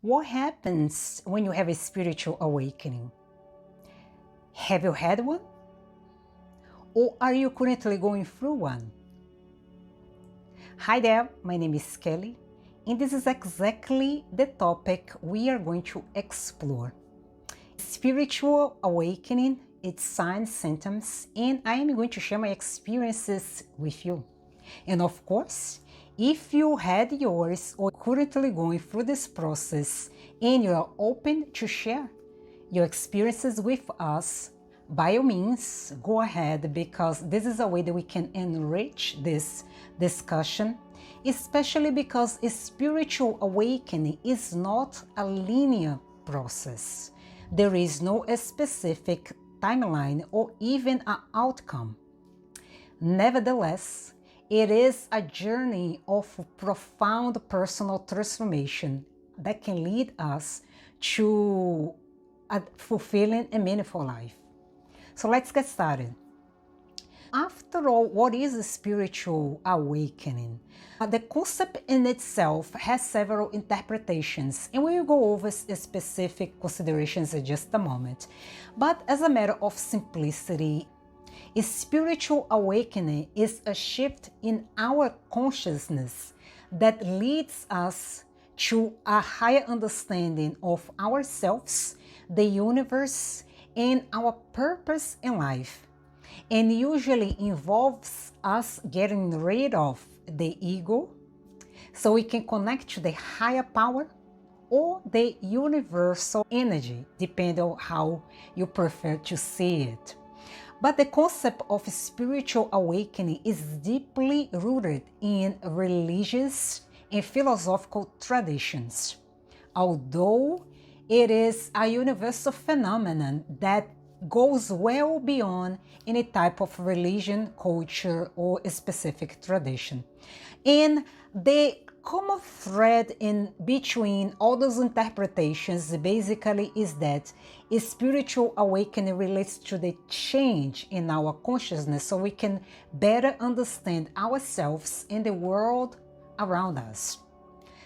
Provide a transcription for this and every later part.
What happens when you have a spiritual awakening? Have you had one? Or are you currently going through one? Hi there, my name is Kelly, and this is exactly the topic we are going to explore. Spiritual awakening, its signs, symptoms, and I am going to share my experiences with you. And of course, if you had yours or currently going through this process and you are open to share your experiences with us, by all means, go ahead, because this is a way that we can enrich this discussion, especially because a spiritual awakening is not a linear process. There is no specific timeline or even an outcome. Nevertheless, it is a journey of profound personal transformation that can lead us to a fulfilling and meaningful life. So let's get started. After all, what is a spiritual awakening? The concept in itself has several interpretations, and we will go over specific considerations in just a moment. But as a matter of simplicity, a spiritual awakening is a shift in our consciousness that leads us to a higher understanding of ourselves, the universe, and our purpose in life, and usually involves us getting rid of the ego so we can connect to the higher power or the universal energy, depending on how you prefer to see it. But the concept of spiritual awakening is deeply rooted in religious and philosophical traditions, although it is a universal phenomenon that goes well beyond any type of religion, culture, or specific tradition. And the common thread in between all those interpretations basically is that a spiritual awakening relates to the change in our consciousness so we can better understand ourselves and the world around us.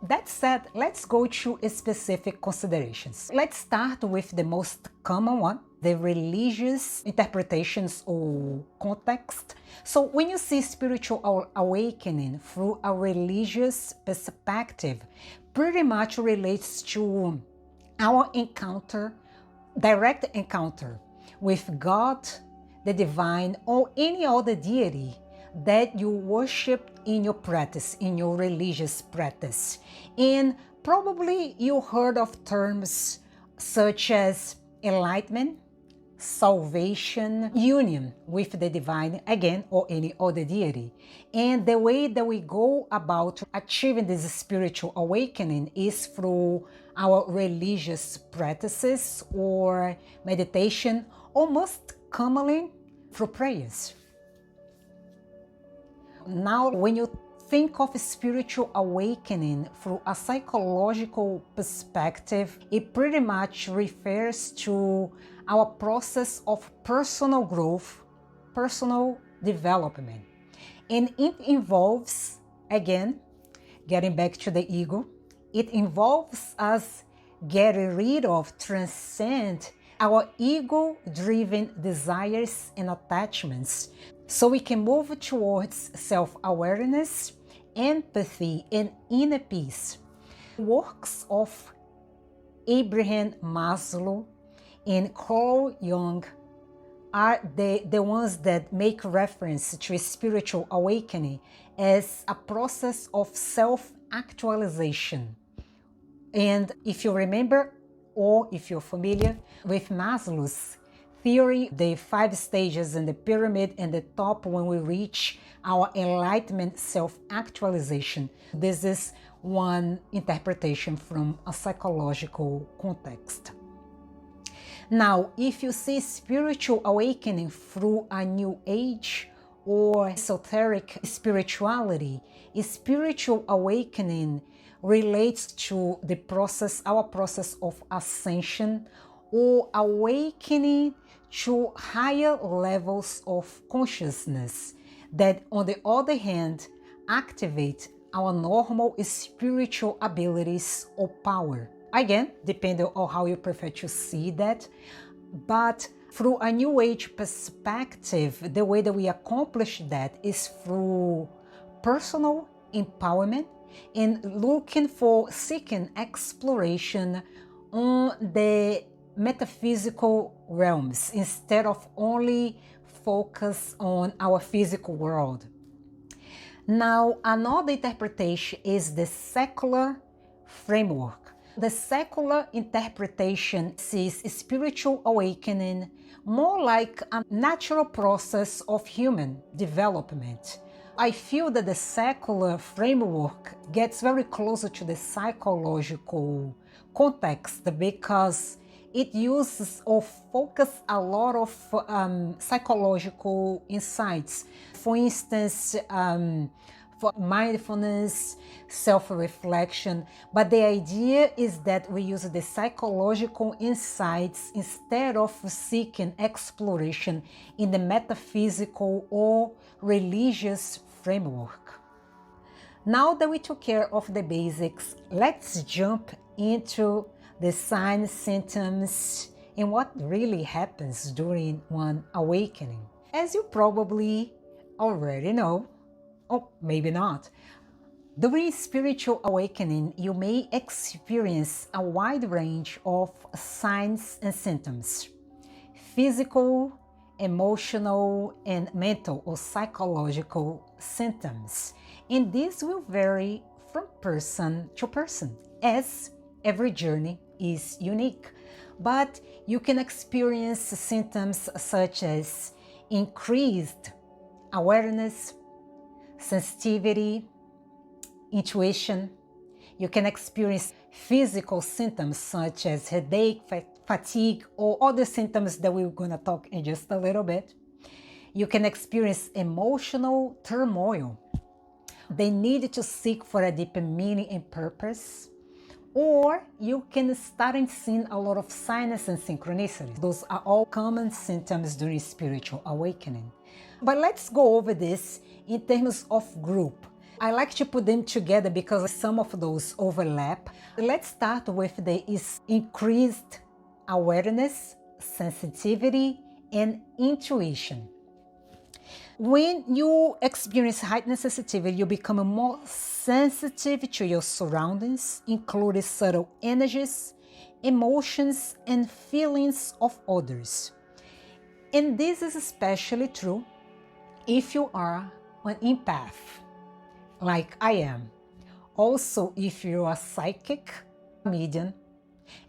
That said, let's go to specific considerations. Let's start with the most common one, the religious interpretations or context. So when you see spiritual awakening through a religious perspective, pretty much relates to our encounter, direct encounter with God, the divine, or any other deity that you worship in your practice, in your religious practice. And probably you heard of terms such as enlightenment, salvation, union with the divine, again, or any other deity. And the way that we go about achieving this spiritual awakening is through our religious practices or meditation, or most commonly through prayers. Now, when you think of spiritual awakening through a psychological perspective, it pretty much refers to our process of personal growth, personal development. And it involves, again, getting back to the ego, it involves us getting rid of, transcend our ego-driven desires and attachments, so we can move towards self-awareness, empathy, and inner peace. Works of Abraham Maslow and Carl Jung are the ones that make reference to a spiritual awakening as a process of self-actualization. And if you remember, or if you're familiar with Maslow's theory, the 5 stages in the pyramid, and the top when we reach our enlightenment self-actualization. This is one interpretation from a psychological context. Now, if you see spiritual awakening through a new age or esoteric spirituality, spiritual awakening relates to the process, our process of ascension or awakening to higher levels of consciousness that, on the other hand, activate our normal spiritual abilities or power. Again, depending on how you prefer to see that. But through a New Age perspective, the way that we accomplish that is through personal empowerment and seeking exploration on the metaphysical realms instead of only focus on our physical world. Now, another interpretation is the secular framework. The secular interpretation sees spiritual awakening more like a natural process of human development. I feel that the secular framework gets very closer to the psychological context because it uses or focuses a lot of psychological insights. For instance, for mindfulness, self-reflection, but the idea is that we use the psychological insights instead of seeking exploration in the metaphysical or religious framework. Now that we took care of the basics, let's jump into the signs, symptoms, and what really happens during one awakening. As you probably already know, or maybe not, during spiritual awakening, you may experience a wide range of signs and symptoms: physical, emotional, and mental or psychological symptoms. And this will vary from person to person, as every journey is unique. But you can experience symptoms such as increased awareness, sensitivity, intuition. You can experience physical symptoms such as headache, fatigue, or other symptoms that we're going to talk in just a little bit. You can experience emotional turmoil, the need to seek for a deeper meaning and purpose. Or you can start seeing a lot of signs and synchronicities. Those are all common symptoms during spiritual awakening. But let's go over this in terms of group. I like to put them together because some of those overlap. Let's start with the increased awareness, sensitivity, and intuition. When you experience heightened sensitivity, you become more sensitive to your surroundings, including subtle energies, emotions, and feelings of others. And this is especially true if you are an empath, like I am. Also, if you are psychic, medium,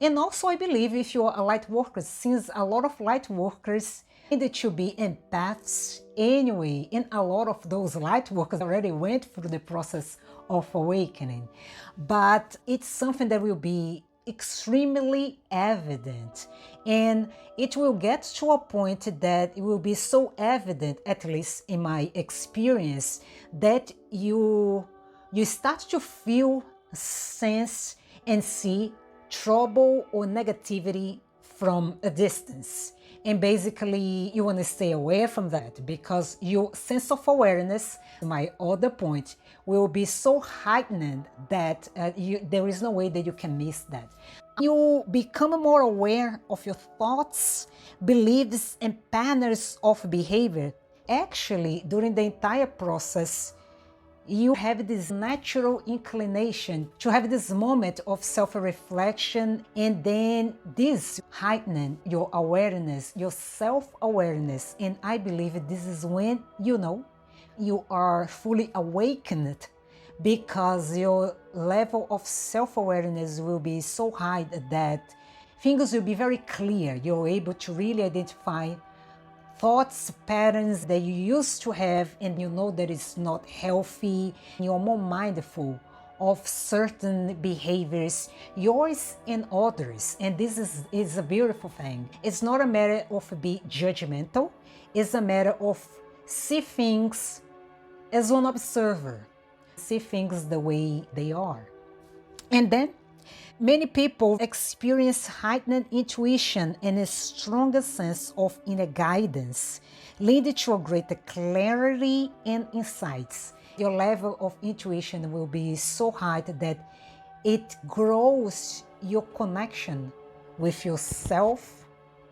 and also I believe if you are a light worker, since a lot of light workers need to be empaths anyway, and a lot of those light workers already went through the process of awakening. But it's something that will be extremely evident, and it will get to a point that it will be so evident, at least in my experience, that you start to feel, sense, and see trouble or negativity from a distance. And basically, you want to stay away from that because your sense of awareness, my other point, will be so heightened that there is no way that you can miss that. You become more aware of your thoughts, beliefs, and patterns of behavior. Actually, during the entire process, you have this natural inclination to have this moment of self-reflection, and then this heightening your awareness, your self-awareness. And I believe this is when you are fully awakened, because your level of self-awareness will be so high that things will be very clear. You're able to really identify thoughts, patterns that you used to have, and you know that it's not healthy. You're more mindful of certain behaviors, yours and others. And this is a beautiful thing. It's not a matter of being judgmental. It's a matter of see things as an observer, see things the way they are. And then many people experience heightened intuition and a stronger sense of inner guidance, leading to a greater clarity and insights. Your level of intuition will be so high that it grows your connection with yourself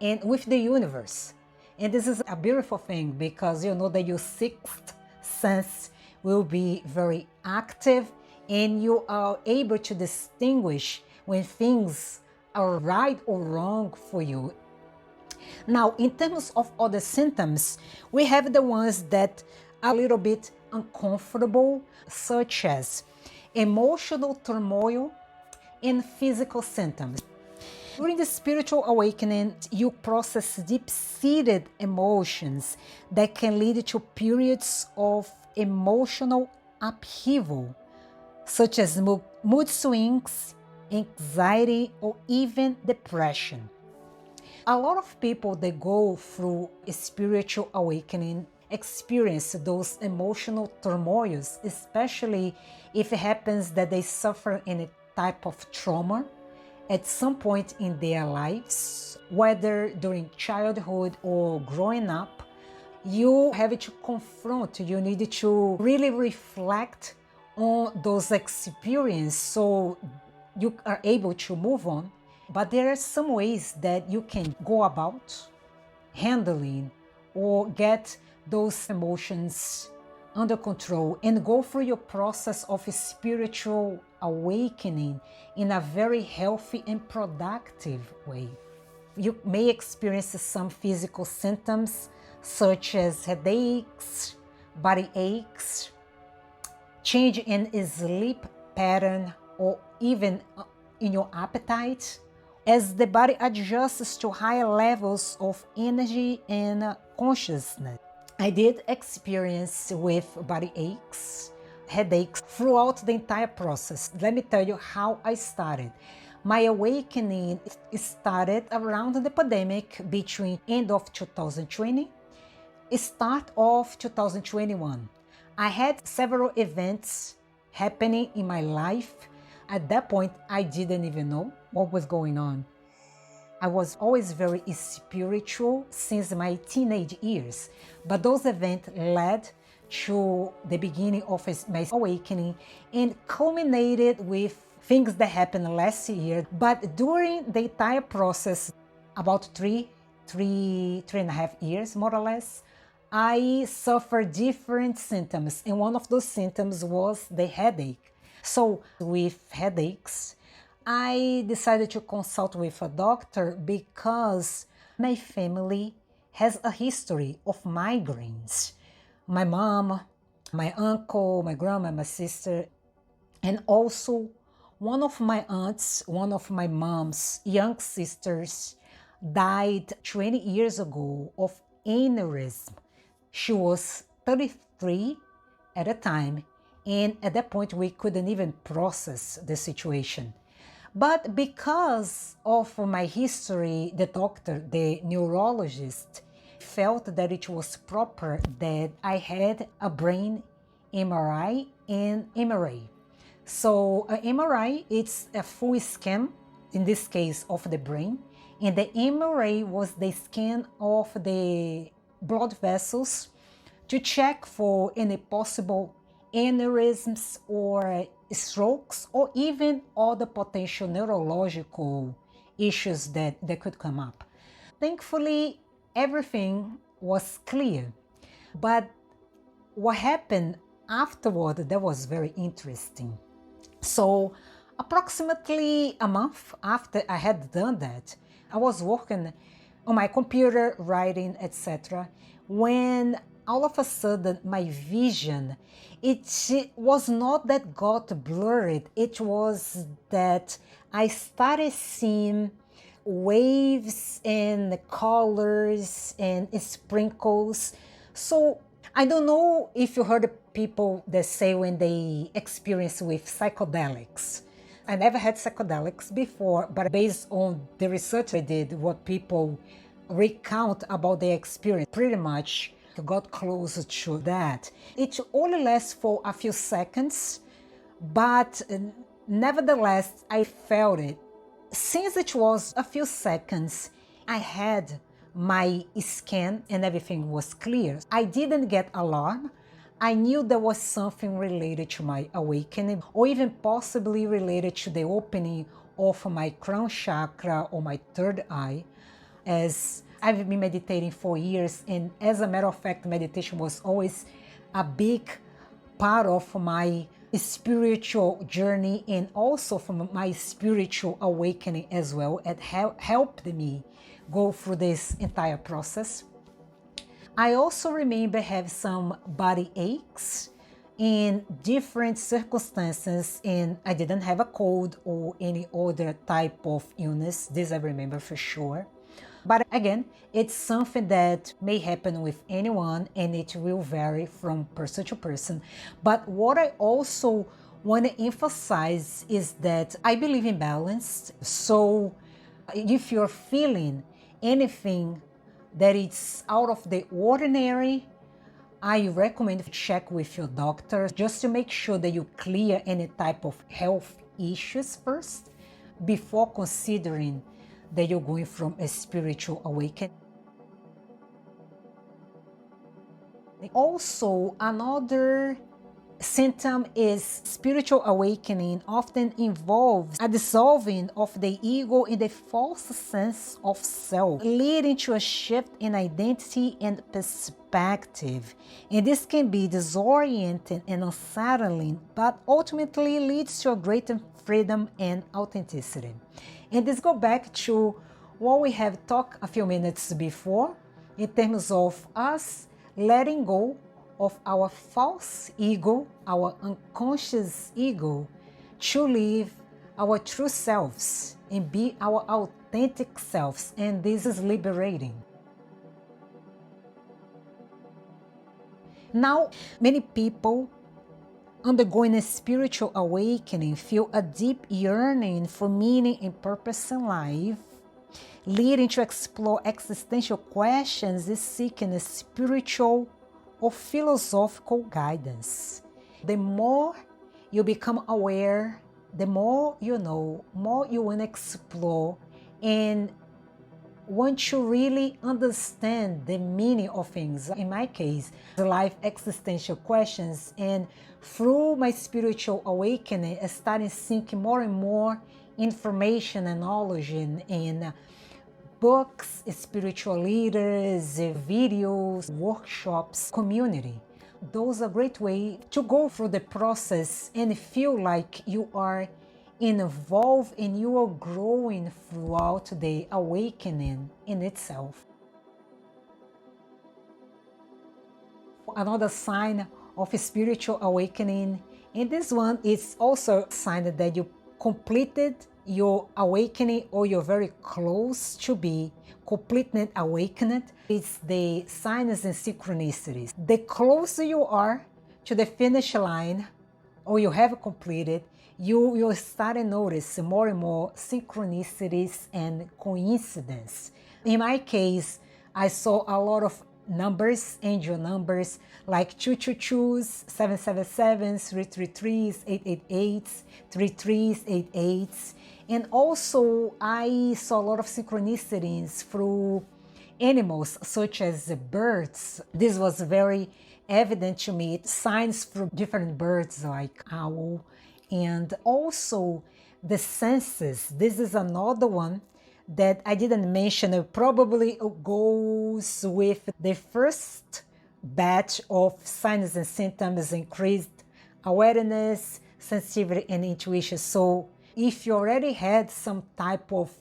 and with the universe. And this is a beautiful thing because you know that your sixth sense will be very active and you are able to distinguish when things are right or wrong for you. Now, in terms of other symptoms, we have the ones that are a little bit uncomfortable, such as emotional turmoil and physical symptoms. During the spiritual awakening, you process deep-seated emotions that can lead to periods of emotional upheaval, such as mood swings, anxiety, or even depression. A lot of people that go through a spiritual awakening experience those emotional turmoils, especially if it happens that they suffer any type of trauma at some point in their lives, whether during childhood or growing up. You have to confront, you need to really reflect on those experiences so you are able to move on. But there are some ways that you can go about handling or get those emotions under control and go through your process of spiritual awakening in a very healthy and productive way. You may experience some physical symptoms such as headaches, body aches, change in sleep pattern, or even in your appetite, as the body adjusts to higher levels of energy and consciousness. I did experience with body aches, headaches throughout the entire process. Let me tell you how I started. My awakening started around the pandemic between end of 2020, start of 2021. I had several events happening in my life. At that point, I didn't even know what was going on. I was always very spiritual since my teenage years, but those events led to the beginning of my awakening and culminated with things that happened last year. But during the entire process, about three and a half years, more or less, I suffered different symptoms, and one of those symptoms was the headache. So with headaches, I decided to consult with a doctor because my family has a history of migraines. My mom, my uncle, my grandma, my sister, and also one of my aunts, one of my mom's young sisters, died 20 years ago of aneurysm. She was 33 at the time, and at that point we couldn't even process the situation. But because of my history, the doctor, the neurologist, felt that it was proper that I had a brain MRI and MRA. So an MRI, it's a full scan, in this case, of the brain, and the MRA was the scan of the blood vessels to check for any possible aneurysms or strokes or even other potential neurological issues that could come up. Thankfully, everything was clear. But what happened afterward, that was very interesting. So approximately a month after I had done that, I was working on my computer, writing, etc., when all of a sudden my vision, it was not that got blurred, it was that I started seeing waves and colors and sprinkles. So I don't know if you heard people that say when they experience with psychedelics. I never had psychedelics before, but based on the research I did, what people recount about their experience, pretty much got closer to that. It only lasts for a few seconds, but nevertheless, I felt it. Since it was a few seconds, I had my scan and everything was clear. I didn't get alarmed. I knew there was something related to my awakening or even possibly related to the opening of my crown chakra or my third eye, as I've been meditating for years, and as a matter of fact, meditation was always a big part of my spiritual journey and also from my spiritual awakening as well. It helped me go through this entire process. I also remember have some body aches in different circumstances, and I didn't have a cold or any other type of illness. This I remember for sure. But again, it's something that may happen with anyone and it will vary from person to person. But what I also want to emphasize is that I believe in balance. So if you're feeling anything that it's out of the ordinary, I recommend to check with your doctor just to make sure that you clear any type of health issues first before considering that you're going from a spiritual awakening. Also, another symptom is spiritual awakening often involves a dissolving of the ego in the false sense of self, leading to a shift in identity and perspective. And this can be disorienting and unsettling, but ultimately leads to a greater freedom and authenticity. And this goes back to what we have talked a few minutes before in terms of us letting go of our false ego, our unconscious ego, to live our true selves and be our authentic selves. And this is liberating. Now, many people undergoing a spiritual awakening feel a deep yearning for meaning and purpose in life, leading to explore existential questions and seeking a spiritual or philosophical guidance. The more you become aware, the more you know, more you want to explore and want to really understand the meaning of things. In my case, the life existential questions, and through my spiritual awakening, I started seeking more and more information and knowledge in books, spiritual leaders, videos, workshops, community. Those are a great way to go through the process and feel like you are involved and you are growing throughout the awakening in itself. Another sign of a spiritual awakening, and this one is also a sign that you completed your awakening or you're very close to be completely awakened. It's the signs and synchronicities. The closer you are to the finish line or you have completed, you'll start to notice more and more synchronicities and coincidence. In my case, I saw a lot of numbers, angel numbers, like 222s, 777s, 333s, 888s, 33s, 88s. And also, I saw a lot of synchronicities through animals, such as birds. This was very evident to me. Signs from different birds, like owl, and also the senses. This is another one that I didn't mention. It probably goes with the first batch of signs and symptoms: increased awareness, sensitivity, and intuition. So if you already had some type of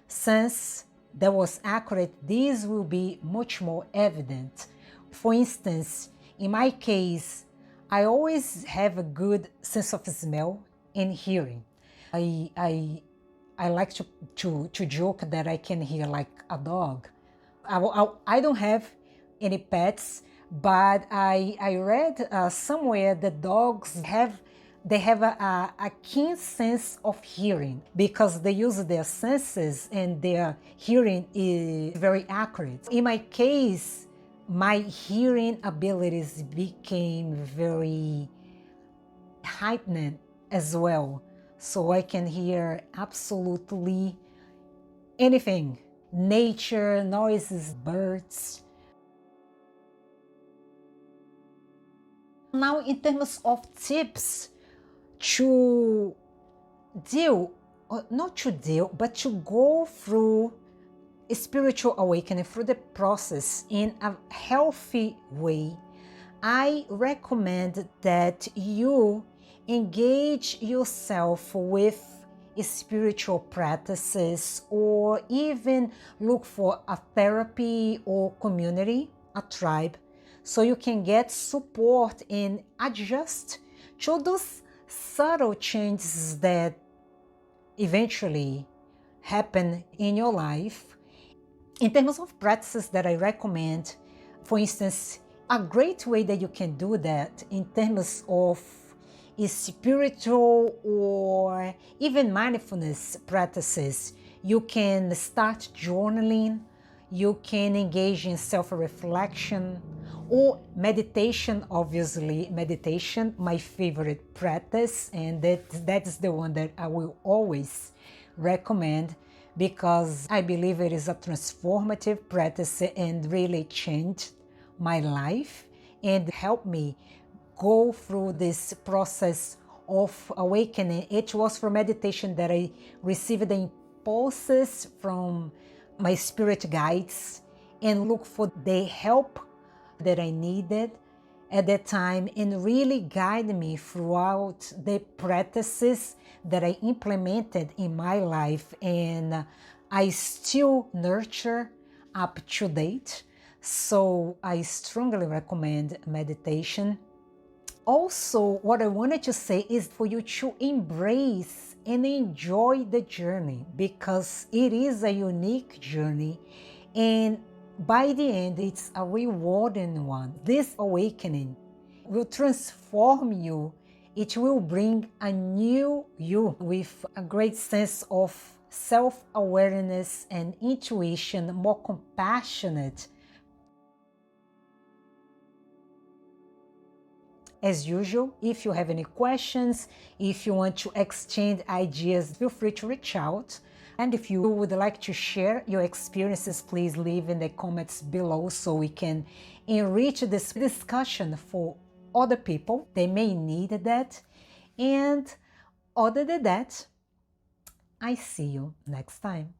sense that was accurate, these will be much more evident. For instance, in my case, I always have a good sense of smell and hearing. I like to joke that I can hear like a dog. I don't have any pets, but I read somewhere that dogs have a keen sense of hearing because they use their senses and their hearing is very accurate. In my case, my hearing abilities became very heightened as well. So I can hear absolutely anything: nature, noises, birds. Now, in terms of tips to deal not to deal, but to go through a spiritual awakening, through the process in a healthy way, I recommend that you engage yourself with spiritual practices, or even look for a therapy or community, a tribe, so you can get support and adjust to those subtle changes that eventually happen in your life. In terms of practices that I recommend, for instance, a great way that you can do that in terms of spiritual or even mindfulness practices, you can start journaling, you can engage in self-reflection, or meditation. Obviously, meditation, my favorite practice, and that's the one that I will always recommend, because I believe it is a transformative practice and really changed my life and helped me go through this process of awakening. It was from meditation that I received the impulses from my spirit guides and look for the help that I needed at that time, and really guide me throughout the practices that I implemented in my life, and I still nurture up to date. So I strongly recommend meditation. Also, what I wanted to say is for you to embrace and enjoy the journey, because it is a unique journey, and by the end, it's a rewarding one. This awakening will transform you. It will bring a new you with a great sense of self-awareness and intuition, more compassionate. As usual, if you have any questions, if you want to exchange ideas, feel free to reach out. And if you would like to share your experiences, please leave in the comments below so we can enrich this discussion for other people. They may need that. And other than that, I see you next time.